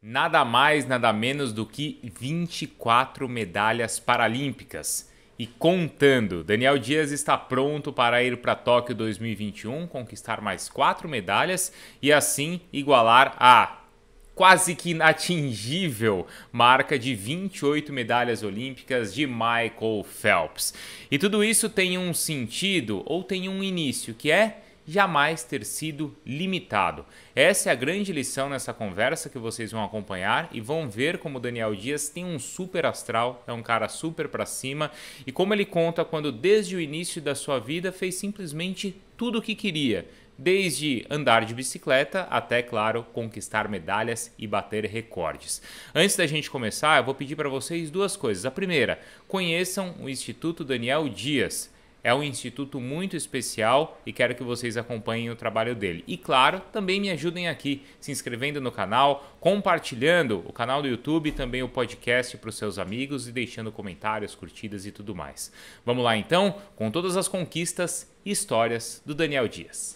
Nada mais, nada menos do que 24 medalhas paralímpicas. E contando, Daniel Dias está pronto para ir para Tóquio 2021, conquistar mais 4 medalhas e assim igualar a quase que inatingível marca de 28 medalhas olímpicas de Michael Phelps. E tudo isso tem um sentido ou tem um início, que é jamais ter sido limitado. Essa é a grande lição nessa conversa que vocês vão acompanhar e vão ver como o Daniel Dias tem um super astral, é um cara super pra cima e como ele conta quando desde o início da sua vida fez simplesmente tudo o que queria. Desde andar de bicicleta até, claro, conquistar medalhas e bater recordes. Antes da gente começar, eu vou pedir para vocês duas coisas. A primeira, conheçam o Instituto Daniel Dias. É um instituto muito especial e quero que vocês acompanhem o trabalho dele. E claro, também me ajudem aqui, se inscrevendo no canal, compartilhando o canal do YouTube e também o podcast para os seus amigos e deixando comentários, curtidas e tudo mais. Vamos lá então, com todas as conquistas e histórias do Daniel Dias.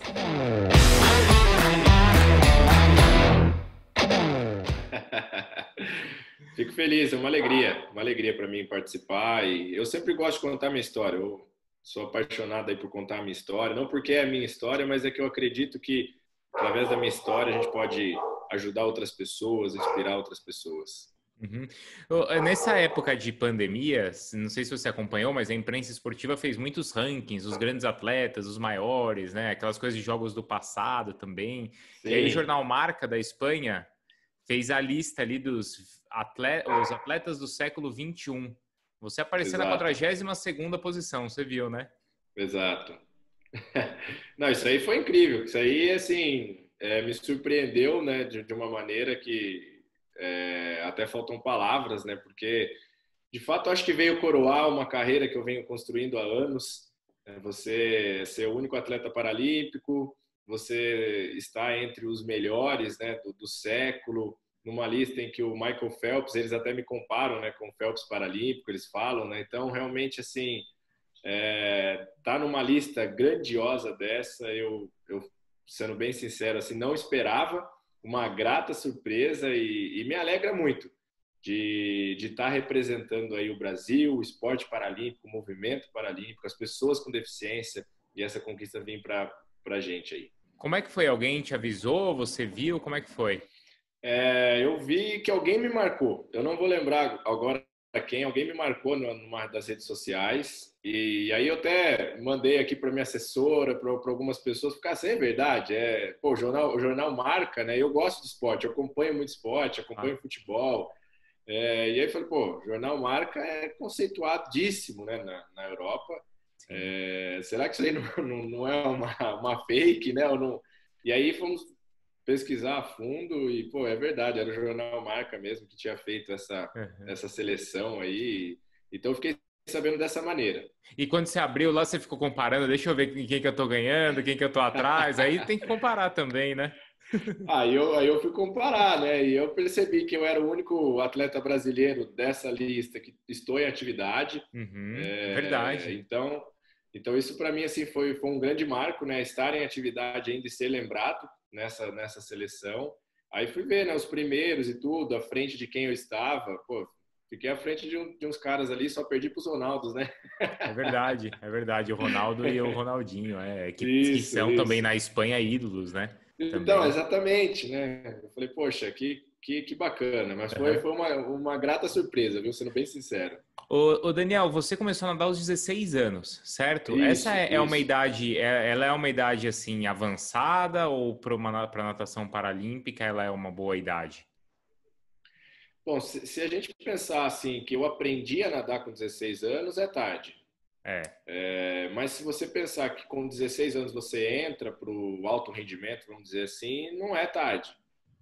Fico feliz, é uma alegria para mim participar e eu sempre gosto de contar minha história. Eu sou apaixonado aí por contar a minha história, não porque é a minha história, mas é que eu acredito que através da minha história a gente pode ajudar outras pessoas, inspirar outras pessoas. Uhum. Nessa época de pandemia, não sei se você acompanhou, mas a imprensa esportiva fez muitos rankings, os grandes atletas, os maiores, né? Aquelas coisas de jogos do passado também. E aí o Sim, jornal Marca da Espanha fez a lista ali dos os atletas do século XXI. Você apareceu na exato, 42ª posição, você viu, né? exato. Não, isso aí foi incrível. Isso aí, assim, me surpreendeu, né, de uma maneira que até faltam palavras, né, porque de fato, acho que veio coroar uma carreira que eu venho construindo há anos. Você ser o único atleta paralímpico, você está entre os melhores, né, do século, numa lista em que o Michael Phelps, eles até me comparam, né, com o Phelps paralímpico, eles falam, né? Então, realmente, assim, tá numa lista grandiosa dessa, eu sendo bem sincero, assim, não esperava, uma grata surpresa e me alegra muito de estar representando aí o Brasil, o esporte paralímpico, o movimento paralímpico, as pessoas com deficiência e essa conquista vir para a gente aí. Como é que foi? Alguém te avisou? Você viu? Como é que foi? Eu vi que alguém me marcou, eu não vou lembrar agora quem, alguém me marcou numa das redes sociais e aí eu até mandei aqui para minha assessora, para algumas pessoas, ficar assim, é verdade, pô, o jornal marca, né? Eu gosto de esporte, eu acompanho muito esporte, Ah, acompanho futebol. E aí eu falei, pô, jornal Marca é conceituadíssimo, né, na Europa. sim. Será que isso aí não é uma fake, né? Ou não... E aí fomos pesquisar a fundo e, pô, é verdade, era o jornal Marca mesmo que tinha feito Uhum. essa seleção aí. Então eu fiquei sabendo dessa maneira. E quando você abriu lá, você ficou comparando, deixa eu ver quem que eu tô ganhando, quem que eu tô atrás. Aí tem que comparar também, né? Aí eu fui comparar, né? E eu percebi que eu era o único atleta brasileiro dessa lista que estou em atividade. Uhum, É, verdade. então, então isso para mim assim foi um grande marco, né? Estar em atividade ainda e ser lembrado nessa seleção. Aí fui ver, né? Os primeiros e tudo, à frente de quem eu estava. Pô, fiquei à frente de uns caras ali, só perdi para os Ronaldos, né? É verdade, é verdade. O Ronaldo e o Ronaldinho, que Isso, são também isso. na Espanha ídolos, né? Então, Também. exatamente, né? Eu falei, poxa, que bacana, mas foi, Uhum. foi uma grata surpresa, viu? Sendo bem sincero. Ô, Daniel, você começou a nadar aos 16 anos, certo? Essa Isso, é uma isso. idade, ela é uma idade assim avançada ou para natação paralímpica ela é uma boa idade? Bom, se a gente pensar assim, que eu aprendi a nadar com 16 anos, é tarde. É. Mas se você pensar que com 16 anos você entra para o alto rendimento, vamos dizer assim, não é tarde.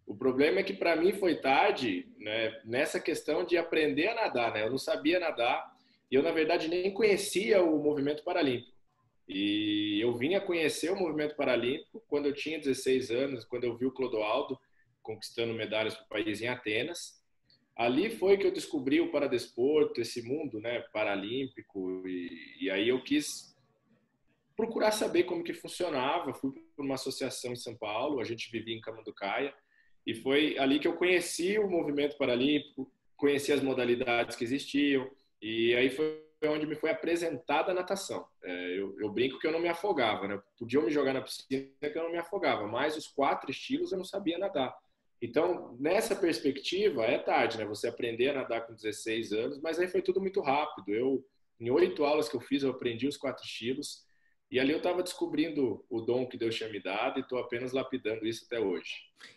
O problema é que para mim foi tarde, né, nessa questão de aprender a nadar, né? Eu não sabia nadar e eu, na verdade, nem conhecia o movimento paralímpico. E eu vim a conhecer o movimento paralímpico quando eu tinha 16 anos, quando eu vi o Clodoaldo conquistando medalhas para o país em Atenas. Ali foi que eu descobri o paradesporto, esse mundo, né, paralímpico, e aí eu quis procurar saber como que funcionava. Fui para uma associação em São Paulo, a gente vivia em Camanducaia, E foi ali que eu conheci o movimento paralímpico, conheci as modalidades que existiam, e aí foi onde me foi apresentada a natação. Eu brinco que eu não me afogava, né? Podiam me jogar na piscina que eu não me afogava, mas os 4 estilos eu não sabia nadar. Então, nessa perspectiva, é tarde, né? Você aprender a nadar com 16 anos, mas aí foi tudo muito rápido. Em 8 aulas que eu fiz, eu aprendi os 4 estilos, e ali eu estava descobrindo o dom que Deus tinha me dado e estou apenas lapidando isso até hoje.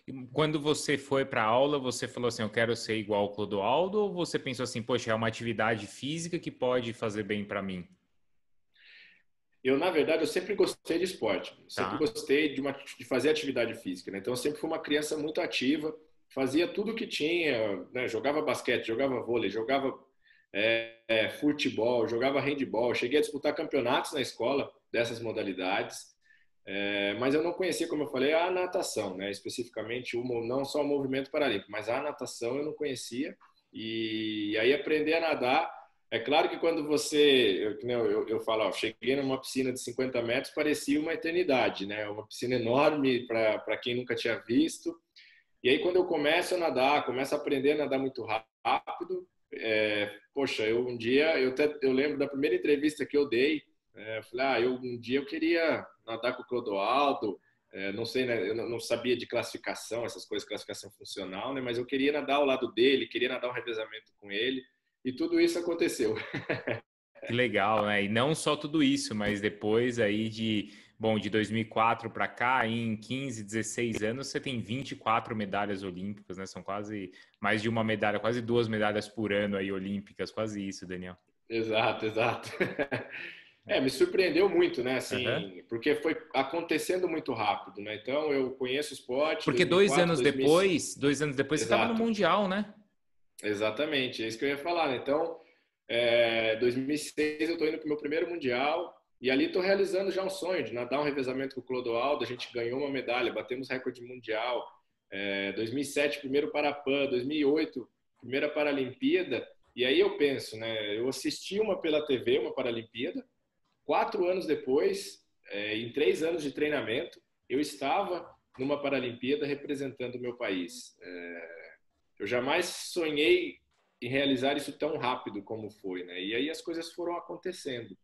E quando você foi para a aula, você falou assim, eu quero ser igual ao Clodoaldo, ou você pensou assim, poxa, é uma atividade física que pode fazer bem para mim? Na verdade, eu sempre gostei de esporte, sempre Tá. gostei de fazer atividade física, né? Então, eu sempre fui uma criança muito ativa, fazia tudo que tinha, né? Jogava basquete, jogava vôlei, jogava futebol, jogava handball, cheguei a disputar campeonatos na escola dessas modalidades, mas eu não conhecia, como eu falei, a natação, né? Especificamente, não só o movimento paralímpico, mas a natação eu não conhecia, e aí aprender a nadar. É claro que quando eu falo, ó, cheguei numa piscina de 50 metros, parecia uma eternidade, né? Uma piscina enorme para quem nunca tinha visto. E aí, quando eu começo a nadar, começo a aprender a nadar muito rápido, poxa, eu lembro da primeira entrevista que eu dei, eu falei, um dia eu queria nadar com o Clodoaldo, não sei, né? Eu não sabia de classificação, essas coisas, classificação funcional, né? Mas eu queria nadar ao lado dele, queria nadar um revezamento com ele. E tudo isso aconteceu. Que legal, né? E não só tudo isso, mas depois aí de 2004 para cá, em 15, 16 anos, você tem 24 medalhas olímpicas, né? São quase mais de uma medalha, quase 2 medalhas por ano aí olímpicas, quase isso, Daniel. Exato, exato. É. Me surpreendeu muito, né? Aham. Assim, porque foi acontecendo muito rápido, né? Então, eu conheço o esporte, Porque 2004, 2000. 2 anos depois você estava no Exato, Mundial, né? exatamente. É isso que eu ia falar, né? Então, 2006 eu estou indo para o meu primeiro Mundial e ali estou realizando já um sonho de nadar um revezamento com o Clodoaldo. A gente ganhou uma medalha, batemos recorde mundial. 2007, primeiro Parapan, 2008, primeira Paralimpíada. E aí eu penso, né? Eu assisti uma pela TV, uma Paralimpíada. 4 anos depois, em 3 anos de treinamento, eu estava numa Paralimpíada representando o meu país. Eu jamais sonhei em realizar isso tão rápido como foi, né? E aí as coisas foram acontecendo.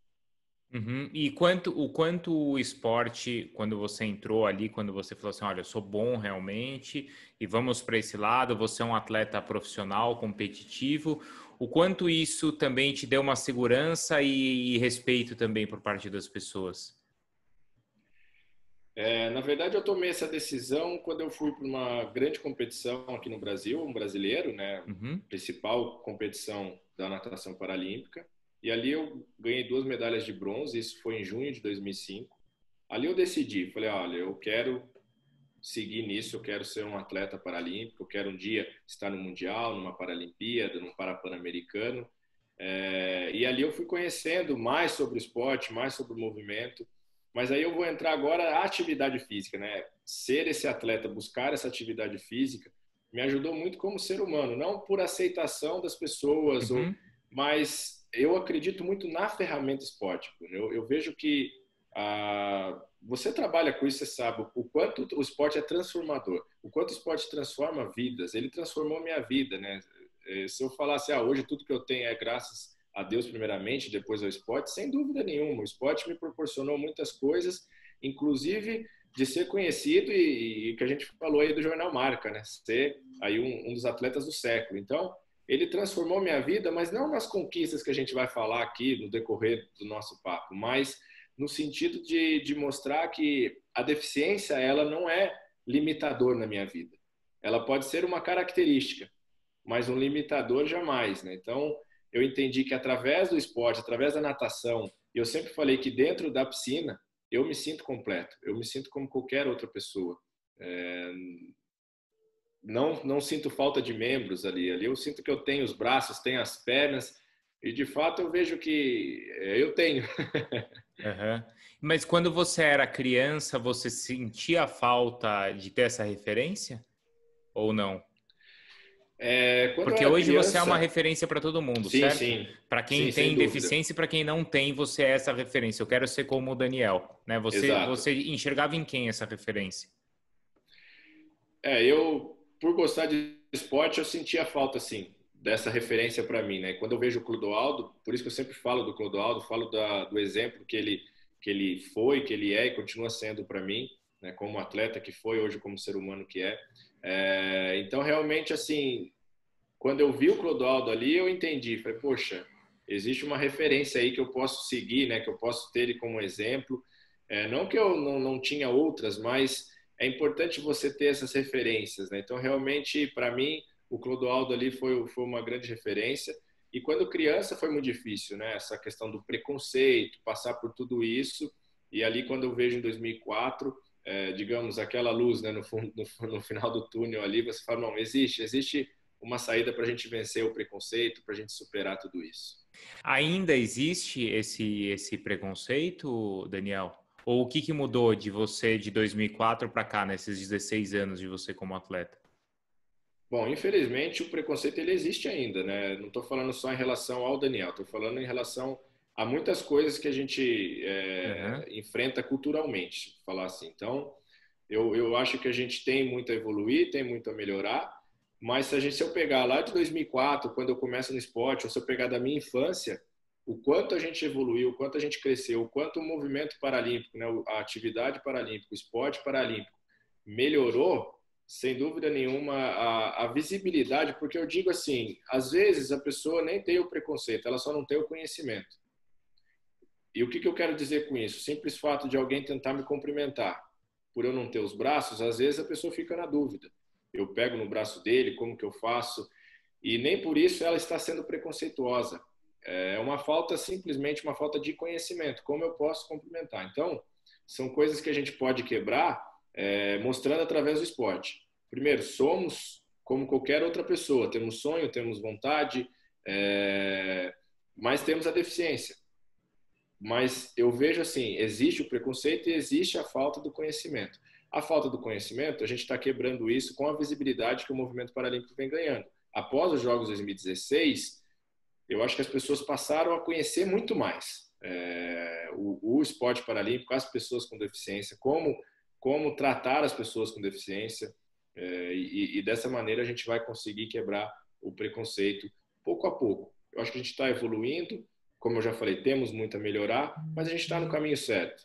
Uhum. E o quanto o esporte, quando você entrou ali, quando você falou assim, olha, eu sou bom realmente e vamos para esse lado, você é um atleta profissional, competitivo, o quanto isso também te deu uma segurança e respeito também por parte das pessoas? Na verdade, eu tomei essa decisão quando eu fui para uma grande competição aqui no Brasil, um brasileiro, né? Uhum. Principal competição da natação paralímpica. E ali eu ganhei 2 medalhas de bronze, isso foi em junho de 2005. Ali eu decidi, falei, olha, eu quero seguir nisso, eu quero ser um atleta paralímpico, eu quero um dia estar no Mundial, numa Paralimpíada, num Parapan-Americano. E ali eu fui conhecendo mais sobre o esporte, mais sobre o movimento. Mas aí eu vou entrar agora a atividade física, né? Ser esse atleta, buscar essa atividade física, me ajudou muito como ser humano, não por aceitação das pessoas, Uhum. mas eu acredito muito na ferramenta esporte. Eu vejo que você trabalha com isso, você sabe o quanto o esporte é transformador, o quanto o esporte transforma vidas. Ele transformou minha vida, né? Se eu falasse, hoje tudo que eu tenho é graças a Deus primeiramente, depois ao esporte, sem dúvida nenhuma. O esporte me proporcionou muitas coisas, inclusive de ser conhecido e que a gente falou aí do Jornal Marca, né? Ser aí um dos atletas do século. Então, ele transformou minha vida, mas não nas conquistas que a gente vai falar aqui no decorrer do nosso papo, mas no sentido de mostrar que a deficiência ela não é limitador na minha vida. Ela pode ser uma característica, mas um limitador jamais, né? Então, eu entendi que através do esporte, através da natação, eu sempre falei que dentro da piscina eu me sinto completo, eu me sinto como qualquer outra pessoa. É, não sinto falta de membros ali. Ali eu sinto que eu tenho os braços, tenho as pernas e de fato eu vejo que eu tenho. Aham. Mas quando você era criança, você sentia falta de ter essa referência ou não? Quando eu Porque era hoje você é uma criança, referência para todo mundo, sim, certo? sim, Para quem sim, sem tem dúvida. deficiência e para quem não tem, você é essa referência. Eu quero ser como o Daniel, né? Você, Exato. você enxergava em quem essa referência? Eu por gostar de esporte, eu sentia falta, assim, dessa referência para mim, né? Quando eu vejo o Clodoaldo, por isso que eu sempre falo do Clodoaldo, falo do exemplo que ele foi, que ele é e continua sendo para mim, né? Como atleta que foi, hoje como ser humano que é. Então, realmente, assim, quando eu vi o Clodoaldo ali, eu entendi. Falei, poxa, existe uma referência aí que eu posso seguir, né? Que eu posso ter ele como exemplo. Não que eu não tinha outras, mas é importante você ter essas referências, né? Então, realmente, para mim, o Clodoaldo ali foi uma grande referência. E quando criança foi muito difícil, né? Essa questão do preconceito, passar por tudo isso. E ali, quando eu vejo em 2004, digamos, aquela luz, né, no final do túnel ali, você fala, não, existe uma saída para a gente vencer o preconceito, para a gente superar tudo isso. Ainda existe esse preconceito, Daniel? Ou o que que mudou de você de 2004 para cá, nesses 16 anos de você como atleta? Bom, infelizmente o preconceito ele existe ainda, né? Não estou falando só em relação ao Daniel, estou falando em relação a muitas coisas que a gente Aham. enfrenta culturalmente, falar assim. Então, eu acho que a gente tem muito a evoluir, tem muito a melhorar, mas se eu pegar lá de 2004, quando eu começo no esporte, ou se eu pegar da minha infância, o quanto a gente evoluiu, o quanto a gente cresceu, o quanto o movimento paralímpico, né, a atividade paralímpica, o esporte paralímpico melhorou, sem dúvida nenhuma, a visibilidade, porque eu digo assim, às vezes a pessoa nem tem o preconceito, ela só não tem o conhecimento. E o que eu quero dizer com isso? O simples fato de alguém tentar me cumprimentar, por eu não ter os braços, às vezes a pessoa fica na dúvida. Eu pego no braço dele, como que eu faço? E nem por isso ela está sendo preconceituosa. É uma falta, simplesmente uma falta de conhecimento. Como eu posso cumprimentar? Então, são coisas que a gente pode quebrar mostrando através do esporte. Primeiro, somos como qualquer outra pessoa. Temos sonho, temos vontade, mas temos a deficiência. Mas eu vejo assim, existe o preconceito e existe a falta do conhecimento. A falta do conhecimento, a gente está quebrando isso com a visibilidade que o movimento paralímpico vem ganhando. Após os Jogos 2016, eu acho que as pessoas passaram a conhecer muito mais o esporte paralímpico, as pessoas com deficiência, como tratar as pessoas com deficiência, e dessa maneira a gente vai conseguir quebrar o preconceito pouco a pouco. Eu acho que a gente está evoluindo, como eu já falei, temos muito a melhorar, mas a gente está no caminho certo.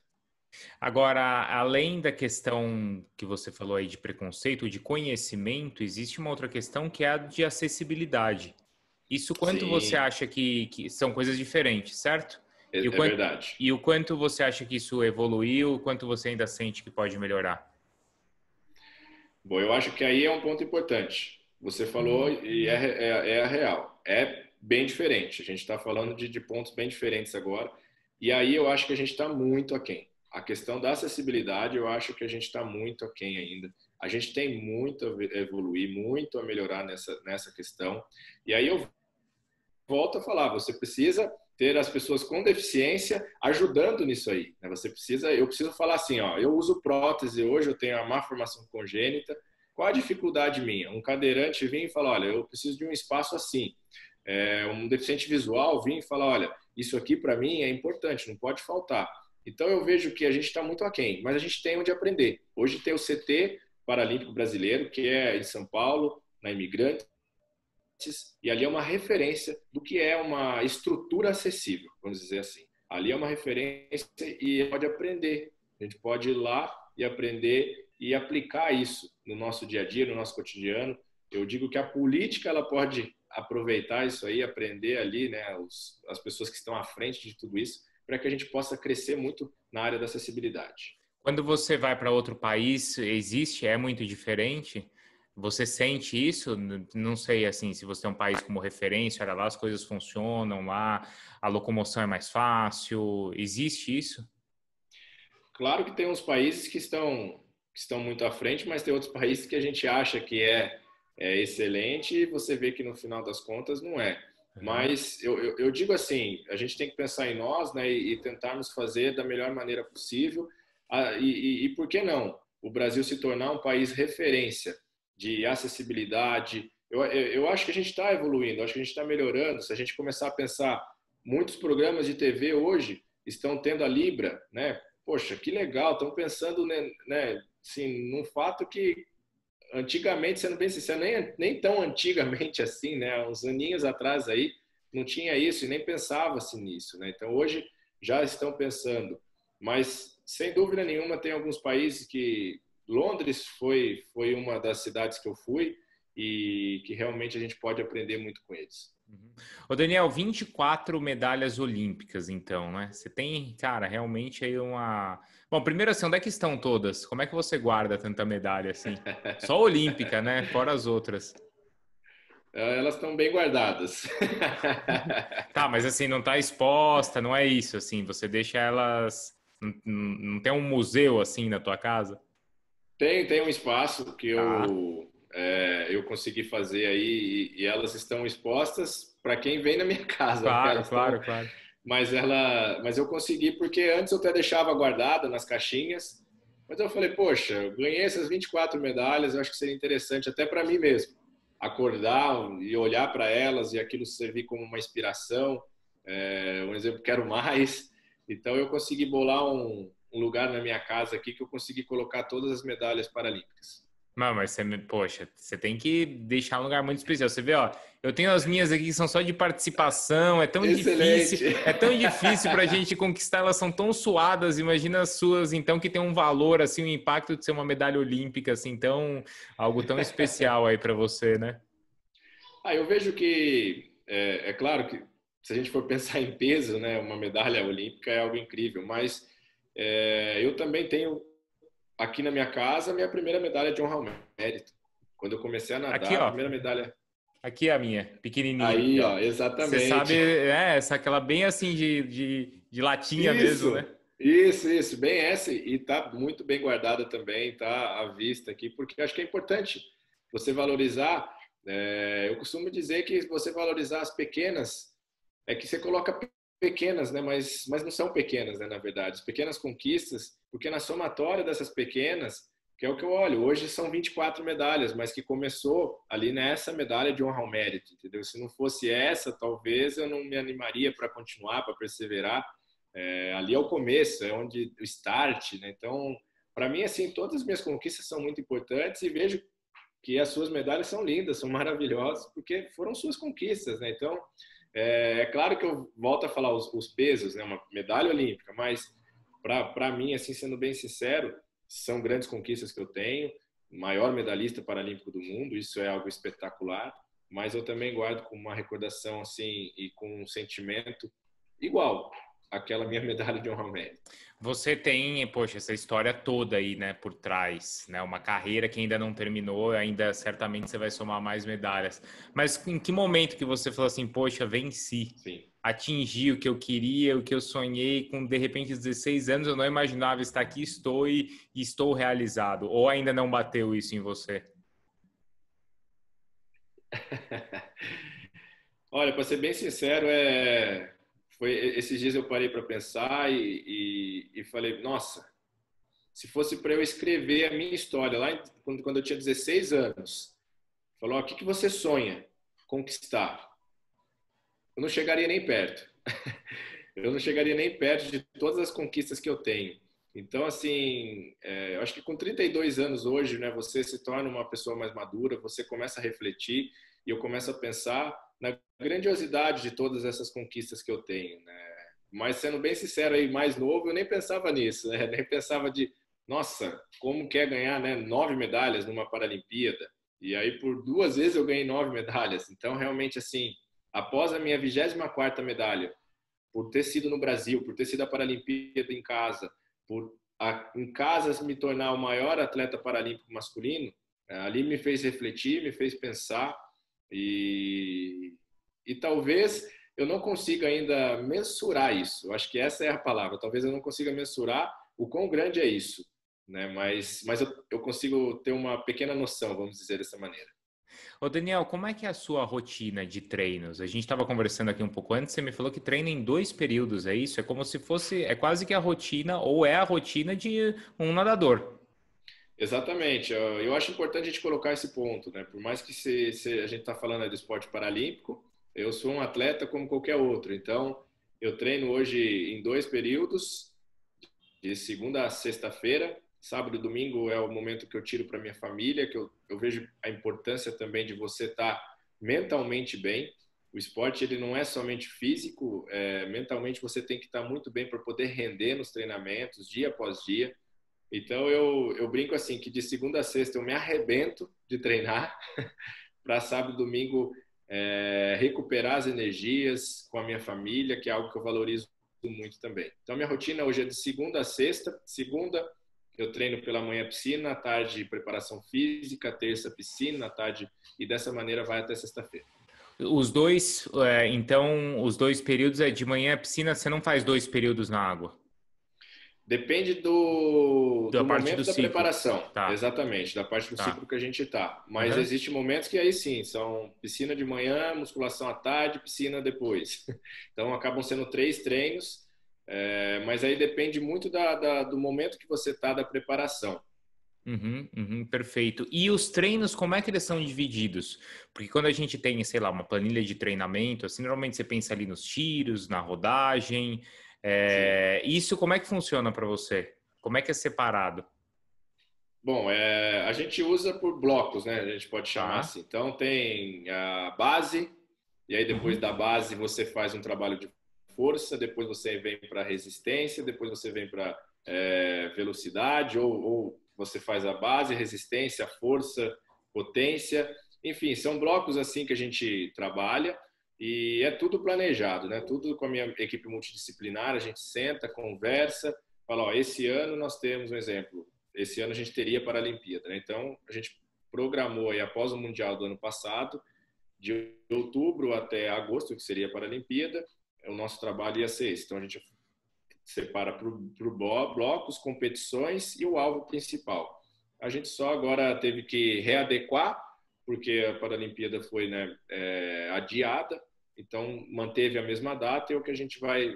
Agora, além da questão que você falou aí de preconceito, de conhecimento, existe uma outra questão que é a de acessibilidade. Isso quanto você Sim, acha que são coisas diferentes, certo? E o é quanto, verdade. e o quanto você acha que isso evoluiu, o quanto você ainda sente que pode melhorar? Bom, eu acho que aí é um ponto importante. Você falou e é a real. É bem diferente. A gente está falando de pontos bem diferentes agora. E aí eu acho que a gente está muito aquém. A questão da acessibilidade, eu acho que a gente está muito aquém ainda. A gente tem muito a evoluir, muito a melhorar nessa questão. E aí eu volto a falar, você precisa ter as pessoas com deficiência ajudando nisso aí. Né? Eu preciso falar assim, ó, eu uso prótese hoje, eu tenho a má formação congênita. Qual a dificuldade minha? Um cadeirante vir e falar, olha, eu preciso de um espaço assim. Um deficiente visual vir e falar, olha, isso aqui para mim é importante, não pode faltar. Então eu vejo que a gente está muito aquém, mas a gente tem onde aprender. Hoje tem o CT Paralímpico Brasileiro, que é em São Paulo, na Imigrante, e ali é uma referência do que é uma estrutura acessível, vamos dizer assim. Ali é uma referência e pode aprender. A gente pode ir lá e aprender e aplicar isso no nosso dia a dia, no nosso cotidiano. Eu digo que a política ela pode aproveitar isso aí, aprender ali, né, as pessoas que estão à frente de tudo isso, para que a gente possa crescer muito na área da acessibilidade. Quando você vai para outro país, existe, é muito diferente? Você sente isso? Não sei, assim, se você tem um país como referência, olha lá, as coisas funcionam lá, a locomoção é mais fácil, existe isso? Claro que tem uns países que estão muito à frente, mas tem outros países que a gente acha que é excelente e você vê que no final das contas não é. Uhum. Mas eu digo assim, a gente tem que pensar em nós, né, e tentar nos fazer da melhor maneira possível. E por que não? O Brasil se tornar um país referência de acessibilidade. Eu acho que a gente está evoluindo, acho que a gente está melhorando. Se a gente começar a pensar, muitos programas de TV hoje estão tendo a Libra, né? Poxa, que legal, estão pensando, né, assim, num fato que antigamente, sendo bem sincero, nem tão antigamente assim, né? Uns aninhos atrás aí, não tinha isso e nem pensava-se nisso, né? Então, hoje já estão pensando. Mas, sem dúvida nenhuma, tem alguns países que... Londres foi uma das cidades que eu fui e que realmente a gente pode aprender muito com eles. Uhum. Ô Daniel, 24 medalhas olímpicas, então, né? Você tem, cara, realmente aí uma. Bom, primeiro assim, onde é que estão todas? Como é que você guarda tanta medalha assim? Só olímpica, né? Fora as outras. Elas estão bem guardadas. Tá, mas assim, não tá exposta, não é isso, assim. Você deixa elas. Não tem um museu assim na tua casa? Tem um espaço que Tá. eu consegui fazer aí e elas estão expostas para quem vem na minha casa, né? Claro, Elas estão, claro, claro. mas eu consegui porque antes eu até deixava guardada nas caixinhas, mas eu falei, poxa, eu ganhei essas 24 medalhas, eu acho que seria interessante até para mim mesmo acordar e olhar para elas e aquilo servir como uma inspiração, um exemplo, quero mais. Então eu consegui bolar um lugar na minha casa aqui que eu consegui colocar todas as medalhas paralímpicas. Não, mas você, poxa, você tem que deixar um lugar muito especial. Você vê, ó, eu tenho as minhas aqui que são só de participação, Excelente! é tão difícil para a gente conquistar, elas são tão suadas. Imagina as suas, então, que tem um valor, assim, um impacto de ser uma medalha olímpica, assim, tão, algo tão especial aí para você, né? Eu vejo que, é claro que se a gente for pensar em peso, né, uma medalha olímpica é algo incrível, mas eu também tenho aqui na minha casa a minha primeira medalha de honra ao mérito. Quando eu comecei a Aqui, nadar, a ó, primeira medalha. aqui é a minha, pequenininha, aqui, Aí, ó. ó, Você sabe, exatamente. é, essa, aquela bem assim de latinha mesmo, né? Isso, bem essa, e tá muito bem guardada também, tá à vista aqui, porque acho que é importante você valorizar. Eu costumo dizer que você valorizar as pequenas, é que você coloca pequenas, né? Mas não são pequenas, né? Na verdade, as pequenas conquistas, porque na somatória dessas pequenas, que é o que eu olho, hoje são 24 medalhas, mas que começou ali nessa medalha de honra ao mérito, entendeu? Se não fosse essa, talvez eu não me animaria para continuar, para perseverar. Ali é o começo, é onde o start, né? Então, para mim, assim, todas as minhas conquistas são muito importantes e vejo que as suas medalhas são lindas, são maravilhosas, porque foram suas conquistas, né? Então, claro que eu volto a falar os pesos, né? Uma medalha olímpica, mas para mim, assim, sendo bem sincero, são grandes conquistas que eu tenho, maior medalhista paralímpico do mundo, isso é algo espetacular, mas eu também guardo com uma recordação, assim, e com um sentimento igual àquela minha medalha de honra ao mérito. Você tem, poxa, essa história toda aí, né, por trás, né? Uma carreira que ainda não terminou, ainda certamente você vai somar mais medalhas. Mas em que momento que você falou assim, poxa, venci, Sim. atingi o que eu queria, o que eu sonhei, com de repente 16 anos eu não imaginava estar aqui, estou e estou realizado. Ou ainda não bateu isso em você? Olha, para ser bem sincero, foi esses dias eu parei para pensar e falei, nossa, se fosse para eu escrever a minha história lá quando eu tinha 16 anos, falou, o que que você sonha conquistar? Eu não chegaria nem perto. Eu não chegaria nem perto de todas as conquistas que eu tenho. Então, assim, eu acho que com 32 anos hoje, né, você se torna uma pessoa mais madura, você começa a refletir e eu começo a pensar na grandiosidade de todas essas conquistas que eu tenho, né? Mas sendo bem sincero aí, mais novo, eu nem pensava nisso, né? Nem pensava de, nossa, como quer ganhar, né, 9 medalhas numa Paralimpíada. E aí por 2 vezes eu ganhei 9 medalhas. Então, realmente, assim, após a minha 24ª medalha, por ter sido no Brasil, por ter sido a Paralimpíada em casa, em casa me tornar o maior atleta paralímpico masculino, ali me fez refletir, me fez pensar e talvez eu não consiga ainda mensurar isso. Eu acho que essa é a palavra. Talvez eu não consiga mensurar o quão grande é isso, né? Mas eu consigo ter uma pequena noção, vamos dizer dessa maneira. Ô Daniel, como é que é a sua rotina de treinos? A gente estava conversando aqui um pouco antes, você me falou que treina em 2 períodos, é isso? É como se fosse, é quase que a rotina, ou é a rotina de um nadador. Exatamente. Eu acho importante a gente colocar esse ponto, né? Por mais que se a gente está falando aí do esporte paralímpico, eu sou um atleta como qualquer outro. Então, eu treino hoje em 2 períodos, de segunda a sexta-feira, sábado e domingo é o momento que eu tiro para minha família, que eu vejo a importância também de você estar mentalmente bem. O esporte ele não é somente físico, mentalmente você tem que estar muito bem para poder render nos treinamentos, dia após dia. Então eu brinco assim que de segunda a sexta eu me arrebento de treinar para sábado e domingo recuperar as energias com a minha família, que é algo que eu valorizo muito também. Então minha rotina hoje é de segunda a sexta. Segunda eu treino pela manhã piscina, à tarde preparação física, terça piscina, à tarde, e dessa maneira vai até sexta-feira. Os dois, então, os dois períodos é de manhã a piscina, você não faz 2 períodos na água? Depende do, Da do parte do momento da ciclo. preparação, Tá, exatamente, da parte do ciclo tá. que a gente está. Mas Aham. existem momentos que aí sim, são piscina de manhã, musculação à tarde, piscina depois. Então acabam sendo 3 treinos, mas aí depende muito do momento que você está da preparação. Uhum, uhum, perfeito. E os treinos, como é que eles são divididos? Porque quando a gente tem, sei lá, uma planilha de treinamento, assim, normalmente você pensa ali nos tiros, na rodagem. Sim. Isso como é que funciona para você? Como é que é separado? Bom, a gente usa por blocos, né? A gente pode chamar Tá. assim. Então tem a base, e aí depois Uhum. da base você faz um trabalho de força, depois você vem para resistência, depois você vem para velocidade, ou você faz a base, resistência, força, potência. Enfim, são blocos assim que a gente trabalha e é tudo planejado, né? Tudo com a minha equipe multidisciplinar, a gente senta, conversa, fala, ó, esse ano nós temos um exemplo, esse ano a gente teria Paralimpíada, né? Então a gente programou aí após o Mundial do ano passado, de outubro até agosto, que seria a Paralimpíada, o nosso trabalho ia ser esse. Então a gente separa por blocos, competições e o alvo principal. A gente só agora teve que readequar, porque a Paralimpíada foi, né, adiada, então manteve a mesma data e é o que a gente vai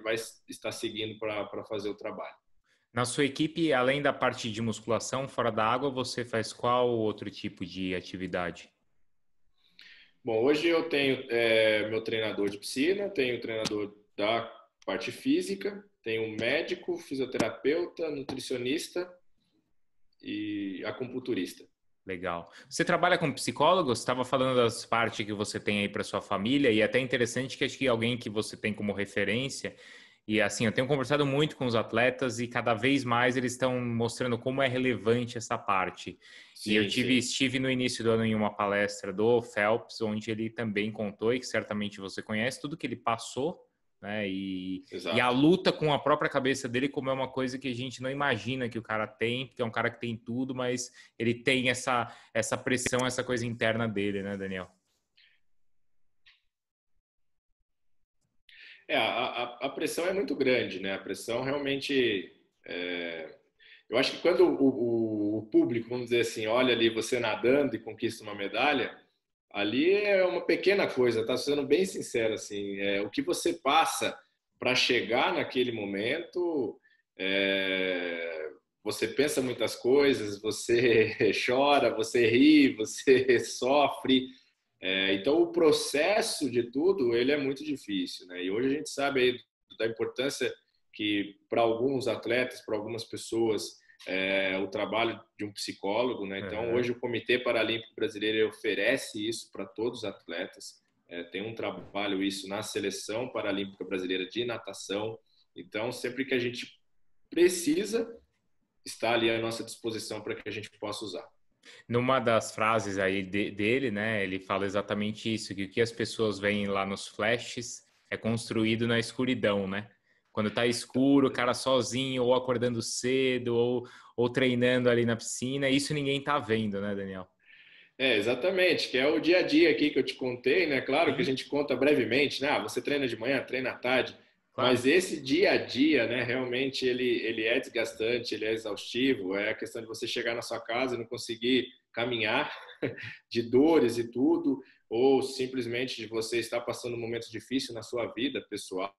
estar seguindo para fazer o trabalho. Na sua equipe, além da parte de musculação fora da água, você faz qual outro tipo de atividade? Bom, hoje eu tenho meu treinador de piscina, tenho o treinador da parte física, tenho um médico, fisioterapeuta, nutricionista e acupunturista. Legal. Você trabalha com psicólogo? Você estava falando das partes que você tem aí para sua família e é até interessante que acho que alguém que você tem como referência e assim, eu tenho conversado muito com os atletas e cada vez mais eles estão mostrando como é relevante essa parte. E eu Sim, sim, estive no início do ano em uma palestra do Phelps, onde ele também contou, e que certamente você conhece, tudo que ele passou, né? E a exato. luta com a própria cabeça dele, como é uma coisa que a gente não imagina que o cara tem, porque é um cara que tem tudo, mas ele tem essa pressão, essa coisa interna dele, né, Daniel? A pressão é muito grande, né? A pressão realmente. Eu acho que quando o público, vamos dizer assim, olha ali você nadando e conquista uma medalha, ali é uma pequena coisa, tá sendo bem sincero, assim. O que você passa para chegar naquele momento, você pensa muitas coisas, você chora, você ri, você sofre. Então, o processo de tudo, ele é muito difícil, né? E hoje a gente sabe aí da importância que para alguns atletas, para algumas pessoas, o trabalho de um psicólogo, né? Então, Uhum. hoje o Comitê Paralímpico Brasileiro oferece isso para todos os atletas. Tem um trabalho isso na Seleção Paralímpica Brasileira de natação. Então, sempre que a gente precisa, está ali à nossa disposição para que a gente possa usar. Numa das frases aí dele, né, ele fala exatamente isso, que o que as pessoas veem lá nos flashes é construído na escuridão, né? Quando tá escuro, o cara sozinho, ou acordando cedo, ou treinando ali na piscina, isso ninguém tá vendo, né, Daniel? Exatamente, que é o dia a dia aqui que eu te contei, né? Claro que a Sim, gente conta brevemente, né? Você treina de manhã, treina à tarde, claro. mas esse dia a dia, né? Realmente ele é desgastante, ele é exaustivo. É a questão de você chegar na sua casa e não conseguir caminhar, de dores e tudo, ou simplesmente de você estar passando um momento difícil na sua vida pessoal,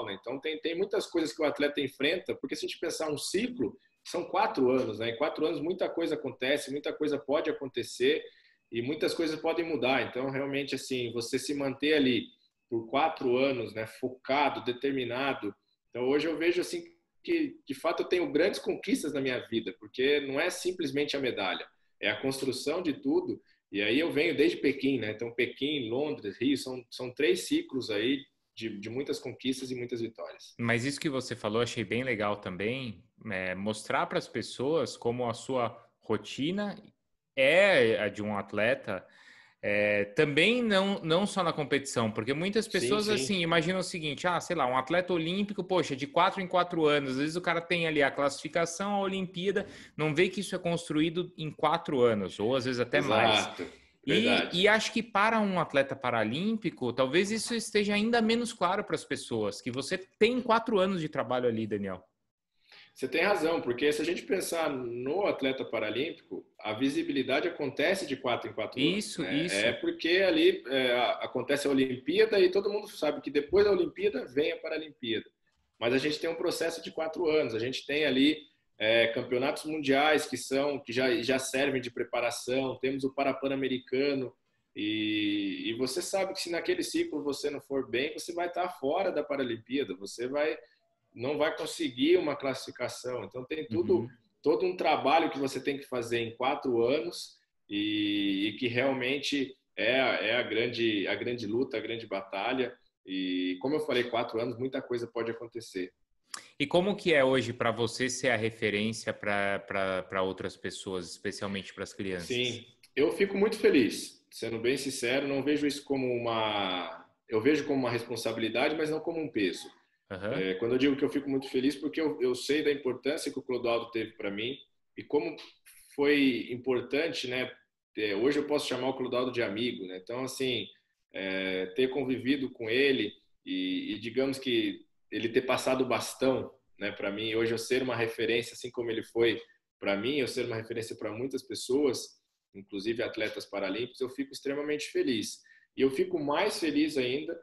né? Então tem muitas coisas que o atleta enfrenta, porque se a gente pensar um ciclo, são 4 anos, né? Em 4 anos muita coisa acontece, muita coisa pode acontecer e muitas coisas podem mudar. Então, realmente, assim, você se manter ali por 4 anos, né, focado, determinado. Então, hoje eu vejo assim que, de fato, eu tenho grandes conquistas na minha vida, porque não é simplesmente a medalha, é a construção de tudo. E aí eu venho desde Pequim, né? Então, Pequim, Londres, Rio, são 3 ciclos aí de muitas conquistas e muitas vitórias. Mas isso que você falou, achei bem legal também, mostrar para as pessoas como a sua rotina é a de um atleta, também não só na competição, porque muitas Sim, pessoas sim, assim imaginam o seguinte, sei lá, um atleta olímpico, poxa, de 4 em 4 anos, às vezes o cara tem ali a classificação, a Olimpíada, não vê que isso é construído em 4 anos, ou às vezes até mais. exato, E verdade. acho que para um atleta paralímpico, talvez isso esteja ainda menos claro para as pessoas, que você tem 4 anos de trabalho ali, Daniel. Você tem razão, porque se a gente pensar no atleta paralímpico, a visibilidade acontece de 4 em 4 anos, Isso, né? É isso. porque ali acontece a Olimpíada e todo mundo sabe que depois da Olimpíada vem a Paralimpíada. Mas a gente tem um processo de 4 anos, a gente tem ali campeonatos mundiais que já servem de preparação, temos o Parapan-Americano, e você sabe que se naquele ciclo você não for bem, você vai estar fora da Paralimpíada, você não vai conseguir uma classificação. Então tem Uhum. todo um trabalho que você tem que fazer em 4 anos e que realmente a grande luta, a grande batalha. E como eu falei, 4 anos, muita coisa pode acontecer. E como que é hoje para você ser a referência para outras pessoas, especialmente para as crianças? Sim, eu fico muito feliz, sendo bem sincero, não vejo isso como eu vejo como uma responsabilidade, mas não como um peso. Aham. Quando eu digo que eu fico muito feliz, porque eu sei da importância que o Clodoaldo teve para mim e como foi importante, né? Hoje eu posso chamar o Clodoaldo de amigo, né? Então, assim, ter convivido com ele e digamos que ele ter passado o bastão, né, para mim, hoje eu ser uma referência, assim como ele foi para mim, eu ser uma referência para muitas pessoas, inclusive atletas paralímpicos, eu fico extremamente feliz. E eu fico mais feliz ainda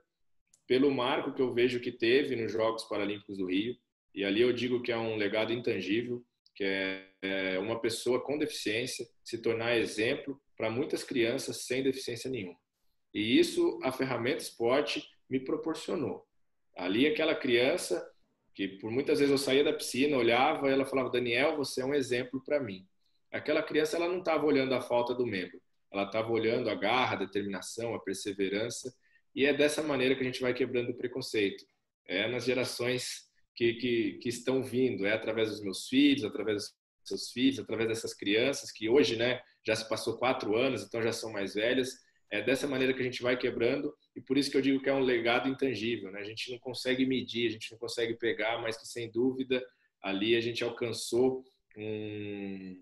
pelo marco que eu vejo que teve nos Jogos Paralímpicos do Rio. E ali eu digo que é um legado intangível, que é uma pessoa com deficiência se tornar exemplo para muitas crianças sem deficiência nenhuma. E isso a ferramenta esporte me proporcionou. Ali aquela criança que por muitas vezes eu saía da piscina, olhava e ela falava: Daniel, você é um exemplo para mim. Aquela criança ela não estava olhando a falta do membro, ela estava olhando a garra, a determinação, a perseverança, e é dessa maneira que a gente vai quebrando o preconceito. É nas gerações que estão vindo, é através dos meus filhos, através dos seus filhos, através dessas crianças que hoje, né, já se passou 4 anos, então já são mais velhas. É dessa maneira que a gente vai quebrando e por isso que eu digo que é um legado intangível, né? A gente não consegue medir, a gente não consegue pegar, mas que sem dúvida ali a gente alcançou o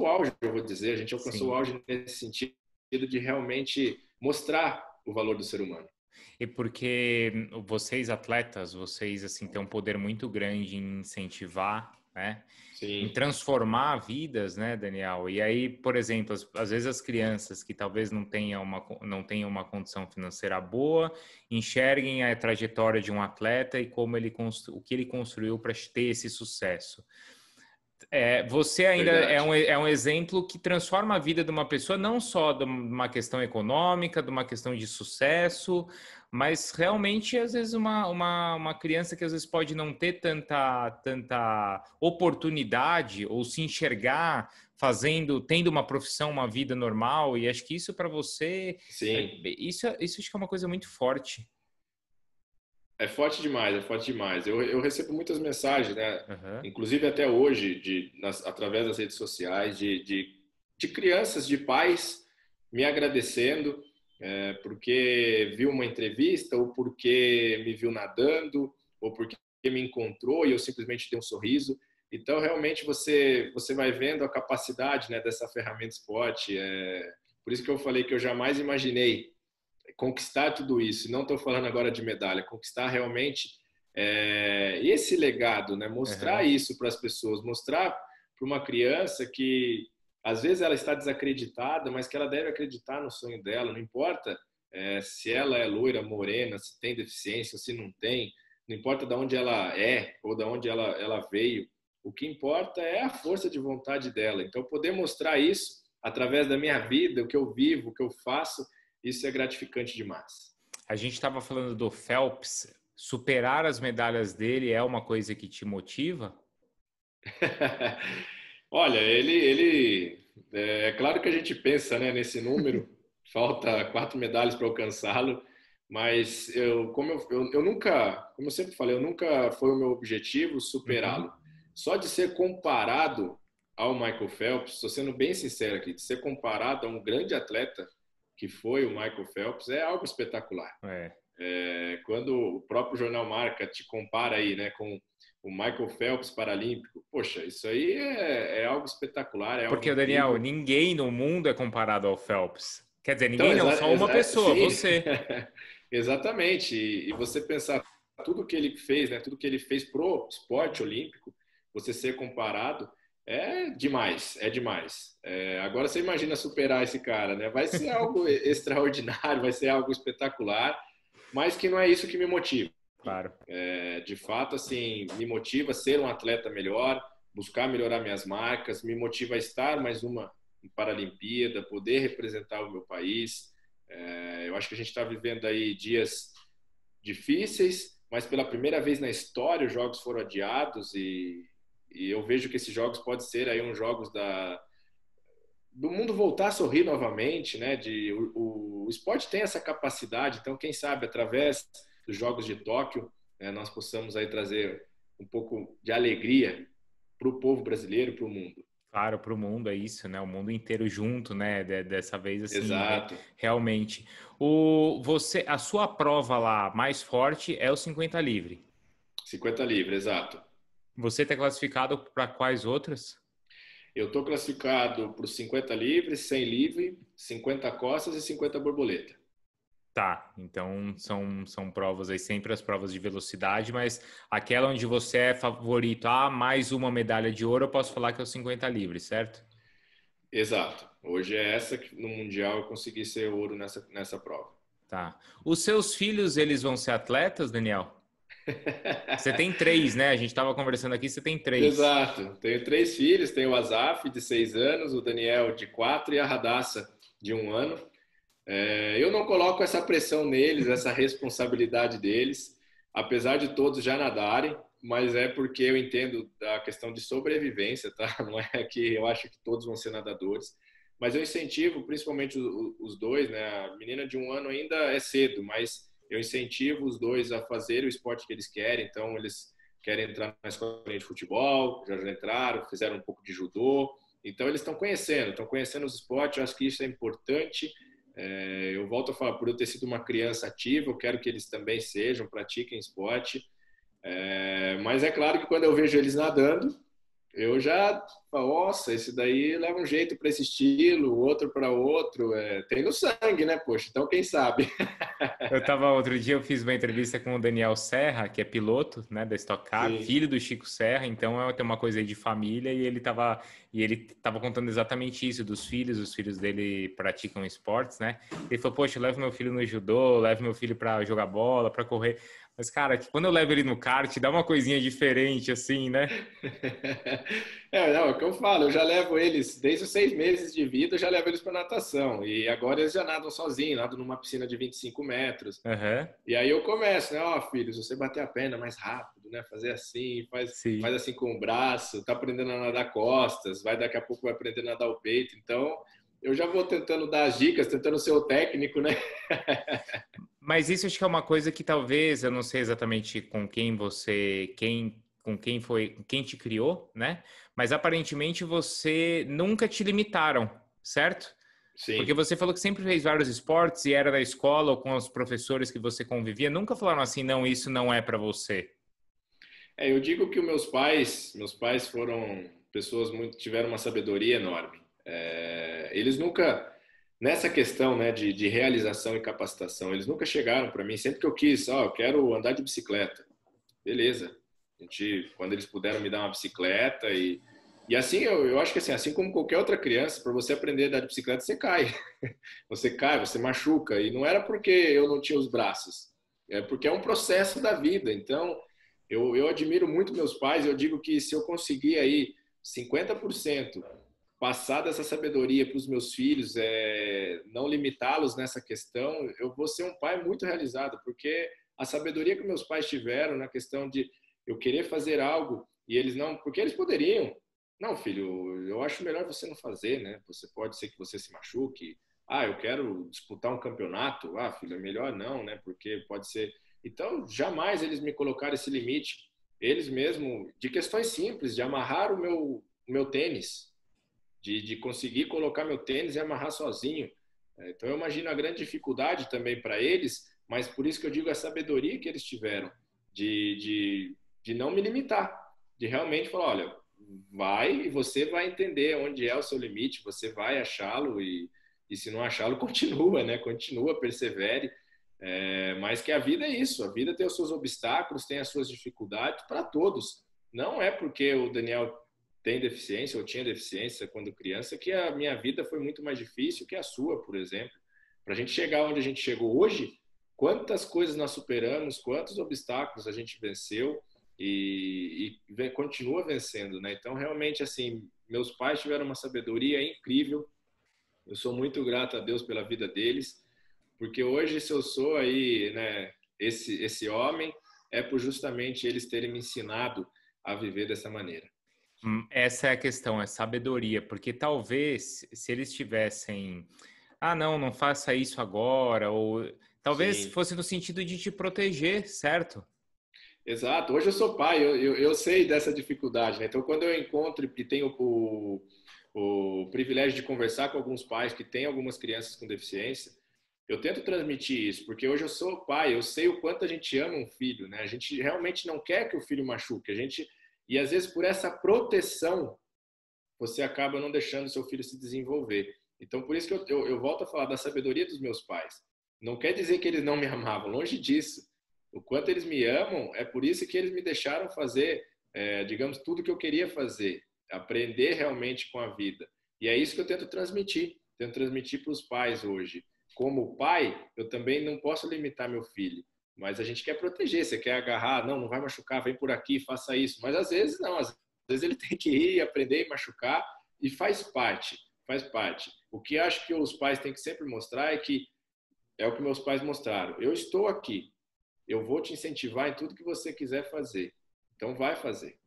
auge, eu vou dizer, a gente alcançou o Sim. auge nesse sentido de realmente mostrar o valor do ser humano. E porque vocês atletas, vocês assim têm um poder muito grande em incentivar, né? Em Sim, transformar vidas, né, Daniel? E aí, por exemplo, às vezes as crianças que talvez não tenham uma condição financeira boa, enxerguem a trajetória de um atleta e como o que ele construiu para ter esse sucesso. Você ainda verdade. é um exemplo que transforma a vida de uma pessoa, não só de uma questão econômica, de uma questão de sucesso, mas realmente, às vezes, uma criança que às vezes pode não ter tanta oportunidade ou se enxergar tendo uma profissão, uma vida normal, e acho que isso para você, Sim, isso acho que é uma coisa muito forte. é forte demais, é forte demais. Eu recebo muitas mensagens, né? Aham. Inclusive até hoje, através das redes sociais, de crianças, de pais me agradecendo porque viu uma entrevista, ou porque me viu nadando, ou porque me encontrou e eu simplesmente dei um sorriso. Então, realmente, você vai vendo a capacidade, né, dessa ferramenta esporte. Por isso que eu falei que eu jamais imaginei conquistar tudo isso, e não estou falando agora de medalha, conquistar realmente esse legado, né? Mostrar Aham. isso para as pessoas, mostrar para uma criança que às vezes ela está desacreditada, mas que ela deve acreditar no sonho dela, não importa se ela é loira, morena, se tem deficiência ou se não tem, não importa de onde ela é ou de onde ela veio, o que importa é a força de vontade dela. Então, poder mostrar isso através da minha vida, o que eu vivo, o que eu faço, isso é gratificante demais. A gente estava falando do Phelps. superar as medalhas dele é uma coisa que te motiva? Olha, é claro que a gente pensa, né, nesse número, falta 4 medalhas para alcançá-lo, mas eu nunca, como eu sempre falei, eu nunca foi o meu objetivo Uhum. superá-lo. Só de ser comparado ao Michael Phelps, estou sendo bem sincero aqui, de ser comparado a um grande atleta que foi o Michael Phelps é algo espetacular. É. Quando o próprio jornal Marca te compara aí, né, com o Michael Phelps paralímpico, poxa, isso aí é algo espetacular, é algo Porque, Daniel, incrível. ninguém no mundo é comparado ao Phelps. Quer dizer, Então, ninguém não, só uma pessoa, sim, você. exatamente. E você pensar tudo que ele fez, né, tudo que ele fez pro esporte olímpico, você ser comparado é demais, é demais. Agora você imagina superar esse cara, né? Vai ser algo extraordinário, vai ser algo espetacular, mas que não é isso que me motiva. Claro. De fato, assim, me motiva a ser um atleta melhor, buscar melhorar minhas marcas, me motiva a estar mais uma Paralimpíada, poder representar o meu país. Eu acho que a gente está vivendo aí dias difíceis, mas pela primeira vez na história os jogos foram adiados e eu vejo que esses jogos podem ser aí uns jogos do mundo voltar a sorrir novamente, né? O esporte tem essa capacidade, então quem sabe através dos Jogos de Tóquio, né, nós possamos aí trazer um pouco de alegria para o povo brasileiro, para o mundo. Claro, para o mundo é isso, né? O mundo inteiro junto, né? Dessa vez, assim, Exato. realmente. A sua prova lá mais forte é o 50 livre. 50 livre, exato. Você está classificado para quais outras? Eu estou classificado para os 50 livres, 100 livre, 50 costas e 50 borboleta. Tá, então são provas aí, sempre as provas de velocidade, mas aquela onde você é favorito a mais uma medalha de ouro, eu posso falar que é o 50 livre, certo? Exato. Hoje é essa que no Mundial eu consegui ser ouro nessa prova. Tá. Os seus filhos, eles vão ser atletas, Daniel? Você tem três, né? A gente estava conversando aqui, você tem três. Exato. Tenho 3 filhos, tenho o Azaf, de 6 anos, o Daniel, de 4 e a Radassa, de 1 ano. Eu não coloco essa pressão neles, essa responsabilidade deles, apesar de todos já nadarem, mas é porque eu entendo da questão de sobrevivência, tá? Não é que eu acho que todos vão ser nadadores, mas eu incentivo principalmente os dois, né? A menina de 1 ano ainda é cedo, mas eu incentivo os dois a fazer o esporte que eles querem, então eles querem entrar na escola de futebol, já entraram, fizeram um pouco de judô, então eles estão conhecendo os esportes, eu acho que isso é importante. Eu volto a falar, por eu ter sido uma criança ativa, eu quero que eles também sejam, pratiquem esporte. Mas é claro que quando eu vejo eles nadando, eu já falo, nossa, esse daí leva um jeito para esse estilo, outro para outro. Tem no sangue, né, poxa? Então quem sabe? Outro dia eu fiz uma entrevista com o Daniel Serra, que é piloto, né, da Stock Car, Sim. filho do Chico Serra, então tem uma coisa aí de família e ele tava contando exatamente isso dos filhos, os filhos dele praticam esportes, né? Ele falou: "Poxa, eu levo meu filho no judô, levo meu filho para jogar bola, para correr". Mas cara, quando eu levo ele no kart, dá uma coisinha diferente assim, né? Não, é o que eu falo, eu já levo eles, desde os 6 meses de vida, eu já levo eles para natação. E agora eles já nadam sozinhos, nadam numa piscina de 25 metros. Aham. E aí eu começo, né? Ó, filho, se você bater a perna mais rápido, né? Fazer assim, faz Sim. assim com o braço, tá aprendendo a nadar costas, daqui a pouco vai aprender a nadar o peito. Então, eu já vou tentando dar as dicas, tentando ser o técnico, né? Mas isso acho que é uma coisa que talvez, eu não sei exatamente com quem você, com quem foi, quem te criou, né? Mas aparentemente você nunca te limitaram, certo? Porque Sim. você falou que sempre fez vários esportes e era da escola ou com os professores que você convivia, nunca falaram assim, não, isso não é para você. Eu digo que os meus pais foram pessoas muito, tiveram uma sabedoria enorme. Eles nunca, nessa questão, né, de realização e capacitação, eles nunca chegaram para mim, sempre que eu quis, ó, eu quero andar de bicicleta. Beleza. Quando eles puderam me dar uma bicicleta e assim, eu acho que assim como qualquer outra criança, para você aprender a andar de bicicleta, você cai. Você cai, você machuca. E não era porque eu não tinha os braços, é porque é um processo da vida. Então, eu admiro muito meus pais. Eu digo que se eu conseguir aí 50% passar dessa sabedoria para os meus filhos, não limitá-los nessa questão, eu vou ser um pai muito realizado, porque a sabedoria que meus pais tiveram na questão de eu querer fazer algo e eles não, porque eles poderiam. Não, filho, eu acho melhor você não fazer, né? Você pode ser que você se machuque. Ah, eu quero disputar um campeonato. Ah, filho, é melhor não, né? Porque pode ser. Então, jamais eles me colocaram esse limite. Eles mesmo, de questões simples, de amarrar o meu tênis, de conseguir colocar meu tênis e amarrar sozinho. Então, eu imagino a grande dificuldade também para eles, mas por isso que eu digo a sabedoria que eles tiveram, de não me limitar, de realmente falar: olha, vai e você vai entender onde é o seu limite, você vai achá-lo e se não achá-lo, continua, né? Continua, persevere. Mas que a vida é isso, a vida tem os seus obstáculos, tem as suas dificuldades para todos. Não é porque o Daniel tem deficiência ou tinha deficiência quando criança que a minha vida foi muito mais difícil que a sua, por exemplo. Para a gente chegar onde a gente chegou hoje, quantas coisas nós superamos, quantos obstáculos a gente venceu e continua vencendo, né? Então, realmente, assim, meus pais tiveram uma sabedoria incrível. Eu sou muito grato a Deus pela vida deles, porque hoje, se eu sou aí, né, esse homem, é por justamente eles terem me ensinado a viver dessa maneira. Essa é a questão, é sabedoria, porque talvez se eles tivessem, ah, não, não faça isso agora, ou talvez Sim, fosse no sentido de te proteger, certo? exato. Hoje eu sou pai, eu sei dessa dificuldade, né? Então, quando eu encontro e tenho o privilégio de conversar com alguns pais que têm algumas crianças com deficiência, eu tento transmitir isso, porque hoje eu sou pai, eu sei o quanto a gente ama um filho, né? A gente realmente não quer que o filho machuque, a gente e às vezes por essa proteção você acaba não deixando seu filho se desenvolver. Então, por isso que eu volto a falar da sabedoria dos meus pais. Não quer dizer que eles não me amavam, longe disso. O quanto eles me amam, é por isso que eles me deixaram fazer, digamos, tudo que eu queria fazer, aprender realmente com a vida. E é isso que eu tento transmitir para os pais hoje. Como pai, eu também não posso limitar meu filho, mas a gente quer proteger, você quer agarrar, não, não vai machucar, vem por aqui, faça isso. Mas às vezes não, às vezes ele tem que ir, aprender e machucar, e faz parte, faz parte. O que acho que os pais têm que sempre mostrar é que é o que meus pais mostraram. Eu estou aqui, eu vou te incentivar em tudo que você quiser fazer. Então vai fazer.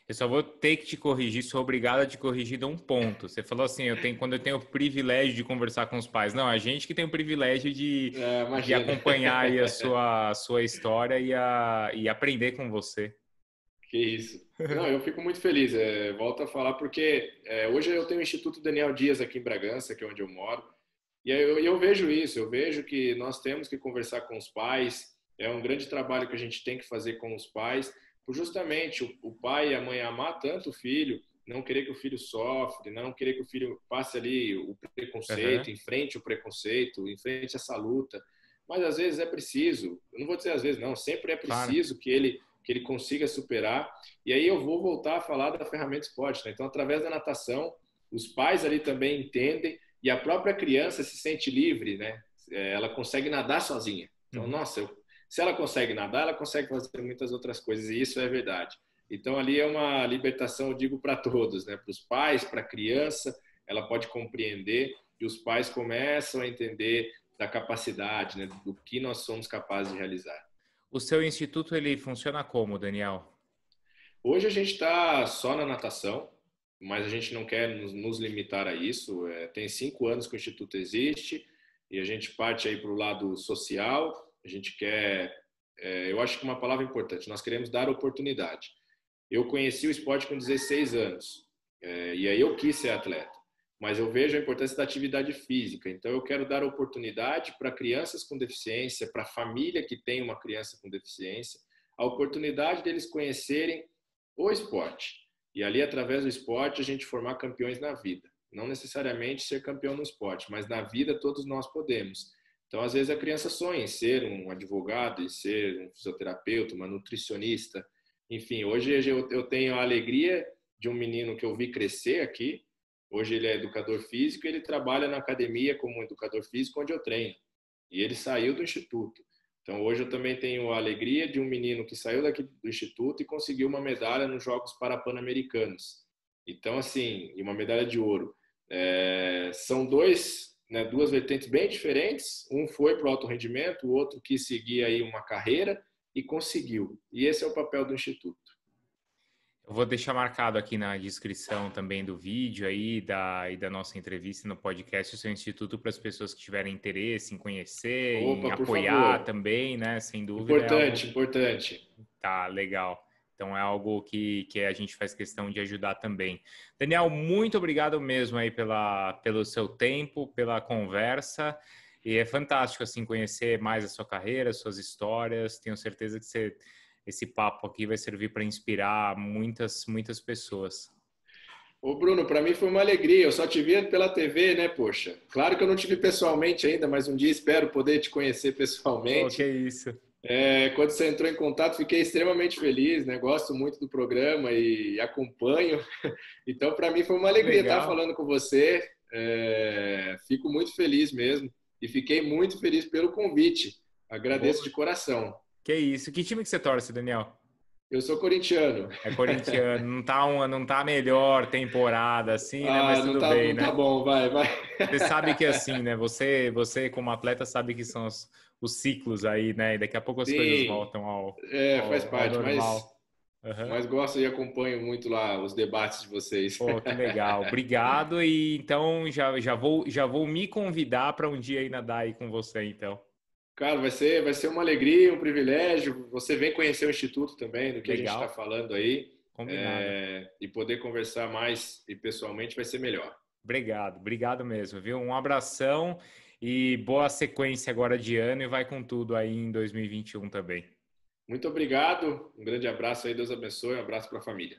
Eu só vou ter que te corrigir, sou obrigado a te corrigir de um ponto. Você falou assim, quando eu tenho o privilégio de conversar com os pais. Não, a gente que tem o privilégio de Imagina. acompanhar aí a sua história e aprender com você. Que isso. Não, eu fico muito feliz. Volto a falar porque hoje eu tenho o Instituto Daniel Dias aqui em Bragança, que é onde eu moro. E aí eu vejo isso, eu vejo que nós temos que conversar com os pais, é um grande trabalho que a gente tem que fazer com os pais, por justamente o pai e a mãe amar tanto o filho, não querer que o filho sofre, não querer que o filho passe ali o Uhum, preconceito, enfrente o preconceito, enfrente essa luta. Mas às vezes é preciso, eu não vou dizer às vezes não, sempre é claro. preciso que ele consiga superar. E aí eu vou voltar a falar da ferramenta esporte, né? Então, através da natação, os pais ali também entendem e a própria criança se sente livre, né? Ela consegue nadar sozinha. Então, Uhum. nossa, se ela consegue nadar, ela consegue fazer muitas outras coisas e isso é verdade. Então, ali é uma libertação, eu digo, para todos, né? Para os pais, para a criança, ela pode compreender e os pais começam a entender da capacidade, né? Do que nós somos capazes de realizar. O seu instituto, ele funciona como, Daniel? Hoje a gente está só na natação, mas a gente não quer nos limitar a isso. Tem 5 anos que o Instituto existe e a gente parte aí para o lado social. A gente quer, eu acho que uma palavra importante, nós queremos dar oportunidade. Eu conheci o esporte com 16 anos, e aí eu quis ser atleta, mas eu vejo a importância da atividade física. Então eu quero dar oportunidade para crianças com deficiência, para a família que tem uma criança com deficiência, a oportunidade deles conhecerem o esporte. E ali, através do esporte, a gente formar campeões na vida. Não necessariamente ser campeão no esporte, mas na vida todos nós podemos. Então, às vezes, a criança sonha em ser um advogado, em ser um fisioterapeuta, uma nutricionista. Enfim, hoje eu tenho a alegria de um menino que eu vi crescer aqui. Hoje ele é educador físico e ele trabalha na academia como educador físico, onde eu treino. E ele saiu do instituto. Então, hoje eu também tenho a alegria de um menino que saiu daqui do Instituto e conseguiu uma medalha nos Jogos Parapan-Americanos. Então, assim, e uma medalha de ouro. São dois né, duas vertentes bem diferentes. Um foi para o alto rendimento, o outro quis seguir aí uma carreira e conseguiu. E esse é o papel do Instituto. Eu vou deixar marcado aqui na descrição também do vídeo aí e da nossa entrevista no podcast o seu instituto para as pessoas que tiverem interesse em conhecer, em Opa, por apoiar favor. também, né? Sem dúvida é algo. Importante, importante. Tá, legal. Então é algo que a gente faz questão de ajudar também. Daniel, muito obrigado mesmo aí pelo seu tempo, pela conversa. E é fantástico assim conhecer mais a sua carreira, suas histórias. Tenho certeza que esse papo aqui vai servir para inspirar muitas pessoas. Ô Bruno, para mim foi uma alegria. Eu só te via pela TV, né, poxa? Claro que eu não te vi pessoalmente ainda, mas um dia espero poder te conhecer Oh, que pessoalmente. isso. Quando você entrou em contato, fiquei extremamente feliz, né? Gosto muito do programa e acompanho. Então, para mim foi uma alegria estar Legal. falando com você. Fico muito feliz mesmo e fiquei muito feliz pelo convite. Agradeço de Boa. coração. Que isso. Que time que você torce, Daniel? Eu sou corintiano. É corintiano. Não tá a melhor temporada assim, né? Mas Ah, tudo bem, não tá né? bom, vai, vai. Você sabe que assim, né? Você como atleta sabe que são os ciclos aí, né? E daqui a pouco as coisas Sim, voltam faz ao parte, normal. Aham. mas gosto e acompanho muito lá os debates de vocês. Pô, que legal. Obrigado. E então já vou me convidar para um dia ir nadar aí com você, então. Cara, vai ser uma alegria, um privilégio. Você vem conhecer o Instituto também, do que a gente está Legal. falando aí, Combinado. e poder conversar mais e pessoalmente vai ser melhor. Obrigado mesmo, viu? Um abração e boa sequência agora de ano e vai com tudo aí em 2021 também. Muito obrigado, um grande abraço aí, Deus abençoe, um abraço para a família.